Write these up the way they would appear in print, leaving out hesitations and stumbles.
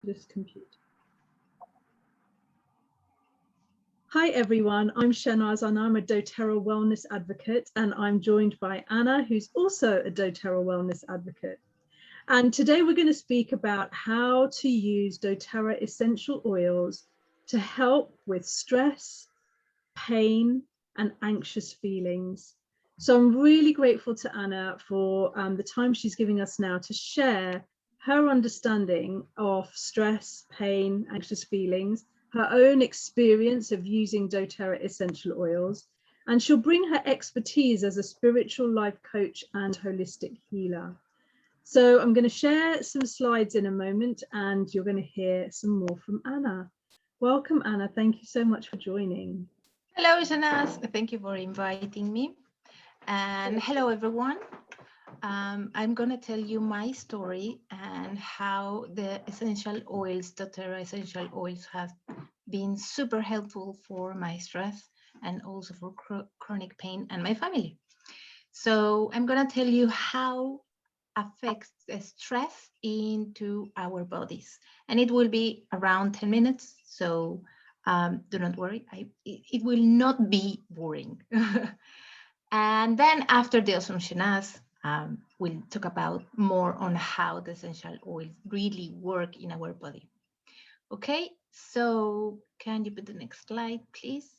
this computer. Hi everyone, I'm Shanaz and I'm a doTERRA wellness advocate, and I'm joined by Anna, who's also a doTERRA wellness advocate. And today we're going to speak about how to use doTERRA essential oils to help with stress, pain, and anxious feelings. So I'm really grateful to Anna for the time she's giving us now to share her understanding of stress, pain, anxious feelings, her own experience of using doTERRA essential oils, and she'll bring her expertise as a spiritual life coach and holistic healer. So I'm going to share some slides in a moment, and you're going to hear some more from Anna. Welcome, Anna. Thank you so much for joining. Hello, Shanaz. Thank you for inviting me. And hello, everyone. I'm going to tell you my story and how the essential oils, doTERRA essential oils, have been super helpful for my stress and also for chronic pain and my family. So I'm going to tell you how affects the stress into our bodies. And it will be around 10 minutes. So do not worry, it will not be boring. And then after the awesome Shanaz, we'll talk about more on how the essential oils really work in our body. Okay, so can you put the next slide, please?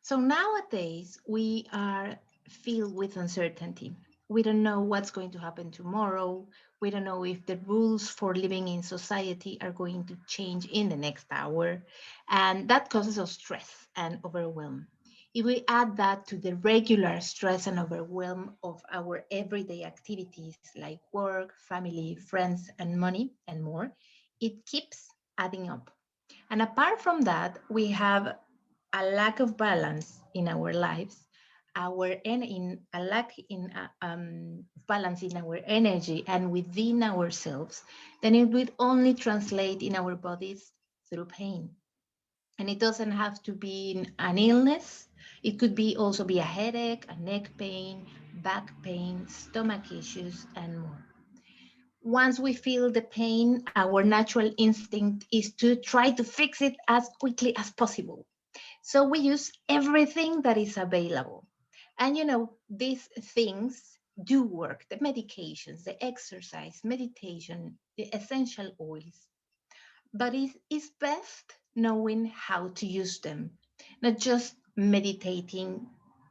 So nowadays we are filled with uncertainty. We don't know what's going to happen tomorrow. We don't know if the rules for living in society are going to change in the next hour. And that causes us stress and overwhelm. If we add that to the regular stress and overwhelm of our everyday activities like work, family, friends, and money, and more, it keeps adding up. And apart from that, we have a lack of balance in our lives, a lack in balance in our energy and within ourselves, then it would only translate in our bodies through pain. And it doesn't have to be an illness. It could be also be a headache, a neck pain, back pain, stomach issues, and more. Once we feel the pain, our natural instinct is to try to fix it as quickly as possible. So we use everything that is available. And you know, these things do work, the medications, the exercise, meditation, the essential oils. But it's best knowing how to use them, not just meditating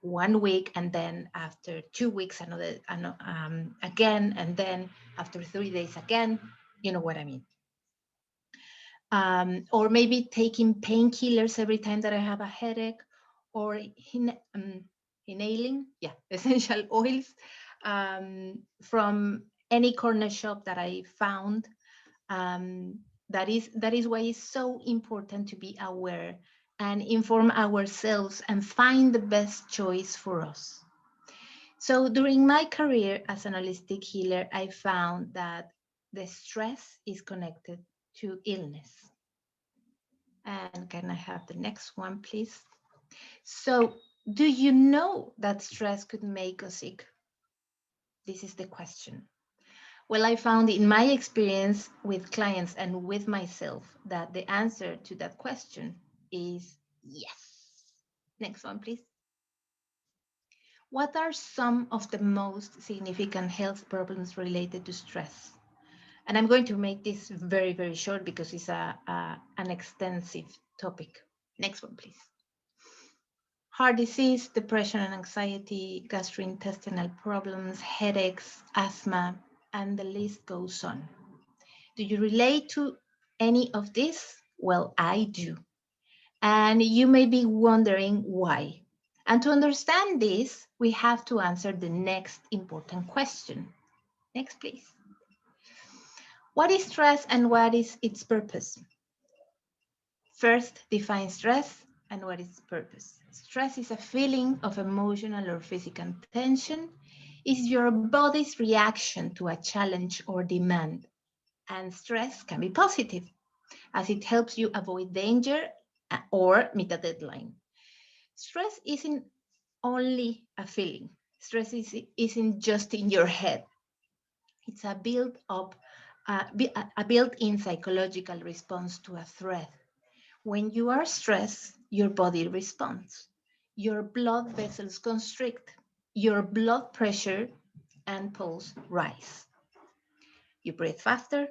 1 week and then after 2 weeks again, and then after 3 days again. You know what I mean? Or maybe taking painkillers every time that I have a headache, or inhaling, essential oils from any corner shop that I found. That is why it's so important to be aware and inform ourselves and find the best choice for us. So during my career as an holistic healer, I found that the stress is connected to illness. And can I have the next one, please? So do you know that stress could make us sick? This is the question. Well, I found in my experience with clients and with myself that the answer to that question is yes. Next one, please. What are some of the most significant health problems related to stress? And I'm going to make this very, very short because it's an extensive topic. Next one, please. Heart disease, depression and anxiety, gastrointestinal problems, headaches, asthma, and the list goes on. Do you relate to any of this? Well, I do. And you may be wondering why. And to understand this, we have to answer the next important question. Next, please. What is stress and what is its purpose? First, define stress and what is its purpose. Stress is a feeling of emotional or physical tension. It's your body's reaction to a challenge or demand. And stress can be positive, as it helps you avoid danger or meet a deadline. Stress isn't only a feeling. Stress isn't just in your head. It's a build-up a built-in psychological response to a threat. When you are stressed, your body responds. Your blood vessels constrict, your blood pressure and pulse rise. You breathe faster,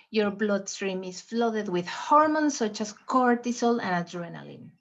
your bloodstream is flooded with hormones such as cortisol and adrenaline.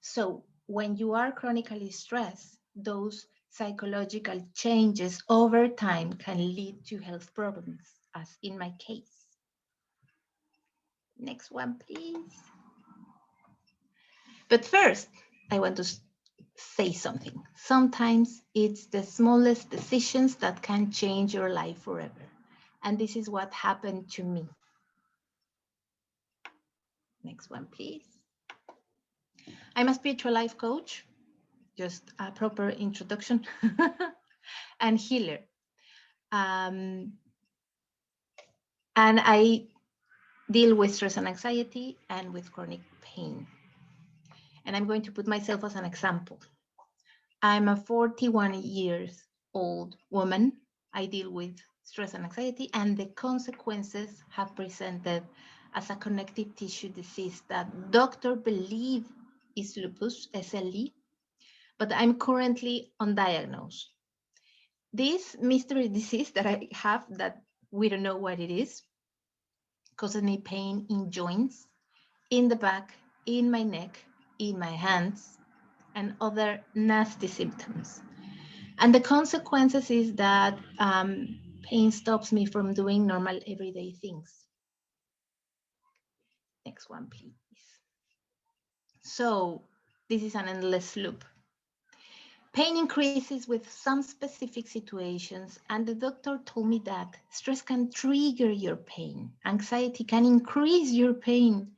So, when you are chronically stressed, those psychological changes over time can lead to health problems, as in my case. Next one, please. But first, I want to say something. Sometimes it's the smallest decisions that can change your life forever. And this is what happened to me. Next one, please. I'm a spiritual life coach, just a proper introduction, and healer. And I deal with stress and anxiety and with chronic pain. And I'm going to put myself as an example. I'm a 41 years old woman. I deal with stress and anxiety, and the consequences have presented as a connective tissue disease that doctors believe is lupus, SLE, but I'm currently undiagnosed. This mystery disease that I have that we don't know what it is causes me pain in joints, in the back, in my neck, in my hands, and other nasty symptoms. And the consequences is that pain stops me from doing normal everyday things. Next one, please. So this is an endless loop. Pain increases with some specific situations, and the doctor told me that stress can trigger your pain. Anxiety can increase your pain.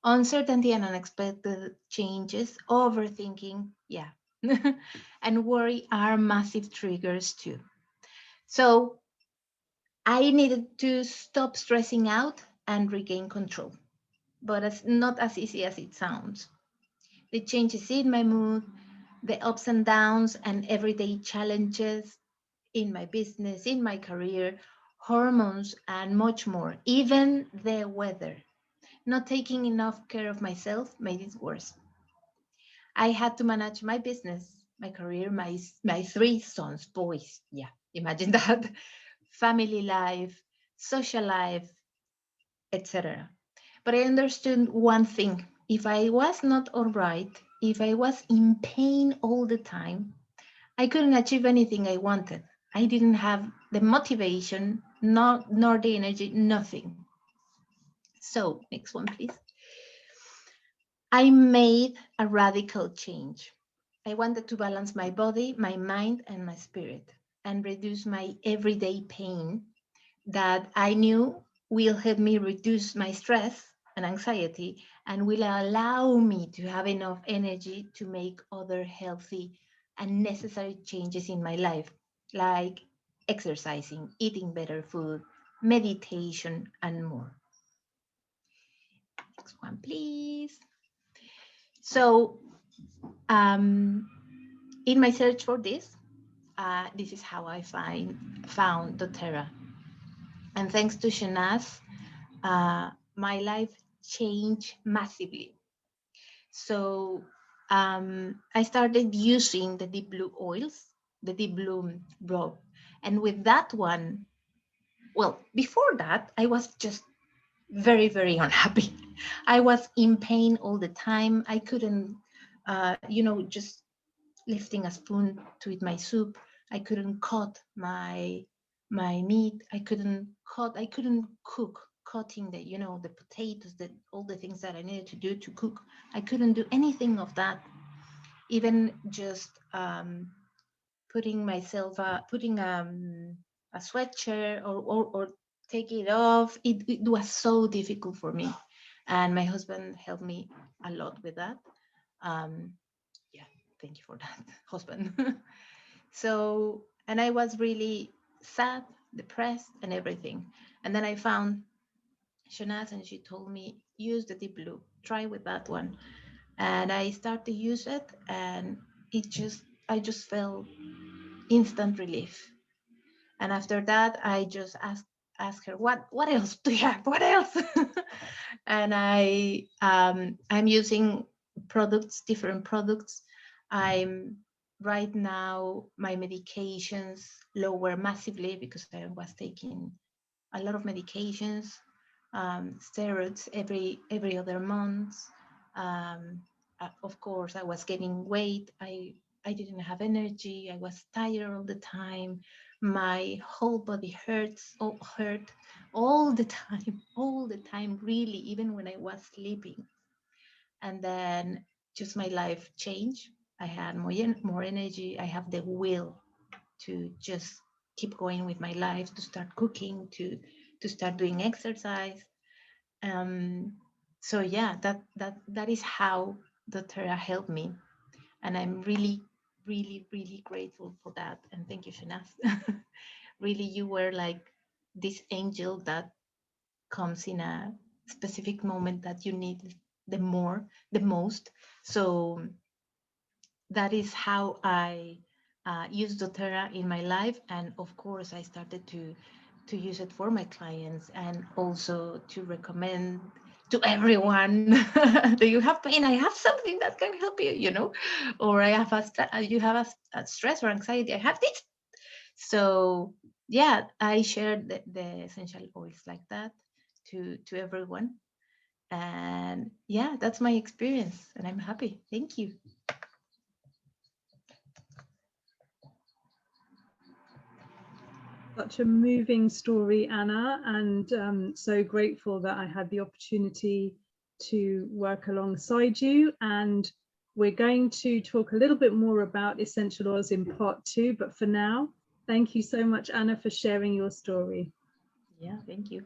Uncertainty and unexpected changes, overthinking, yeah. And worry are massive triggers too. So I needed to stop stressing out and regain control, but it's not as easy as it sounds. The changes in my mood, the ups and downs, and everyday challenges in my business, in my career, hormones, and much more. Even the weather. Not taking enough care of myself made it worse. I had to manage my business, my career, my three sons, boys. Yeah, imagine that. Family life, social life, etc. But I understood one thing. If I was not all right, if I was in pain all the time, I couldn't achieve anything I wanted. I didn't have the motivation, nor the energy, nothing. So, next one, please. I made a radical change. I wanted to balance my body, my mind, and my spirit, and reduce my everyday pain that I knew will help me reduce my stress and anxiety and will allow me to have enough energy to make other healthy and necessary changes in my life, like exercising, eating better food, meditation, and more. Next one, please. So, in my search for this is how I found doTERRA. And thanks to Shanaz, my life changed massively. So I started using the deep blue oils, the deep blue robe. And with that one, well, before that, I was just very, very unhappy. I was in pain all the time. I couldn't, just lifting a spoon to eat my soup. I couldn't cut my meat. I couldn't cook, cutting the potatoes, all the things that I needed to do to cook. I couldn't do anything of that. Even just putting a sweatshirt or take it off. It was so difficult for me. And my husband helped me a lot with that. Yeah, thank you for that, husband. So, and I was really sad, depressed, and everything. And then I found Shanaz, and she told me, use the deep blue, try with that one. And I started to use it, and I just felt instant relief. And after that, I just asked ask her, what else do you have? What else? And I'm using products, different products. I'm right now, my medications lower massively because I was taking a lot of medications, steroids every other month. Of course, I was gaining weight. I didn't have energy. I was tired all the time. My whole body hurt all the time, all the time, really, even when I was sleeping. And then just my life changed. I had more energy. I have the will to just keep going with my life, to start cooking, to start doing exercise. So yeah, that is how doTERRA helped me, and I'm really, really, really grateful for that. And thank you, Shanaz. Really, you were like this angel that comes in a specific moment that you need the most. So that is how I use doTERRA in my life, and of course I started to use it for my clients, and also to recommend to everyone. Do you have pain? I have something that can help you, or I have you have a stress or anxiety, I have this. So yeah, I share the essential oils like that to everyone. And yeah, that's my experience, and I'm happy. Thank you. Such a moving story, Anna, and so grateful that I had the opportunity to work alongside you. And we're going to talk a little bit more about essential oils in part 2, but for now, thank you so much, Anna, for sharing your story. Yeah, thank you.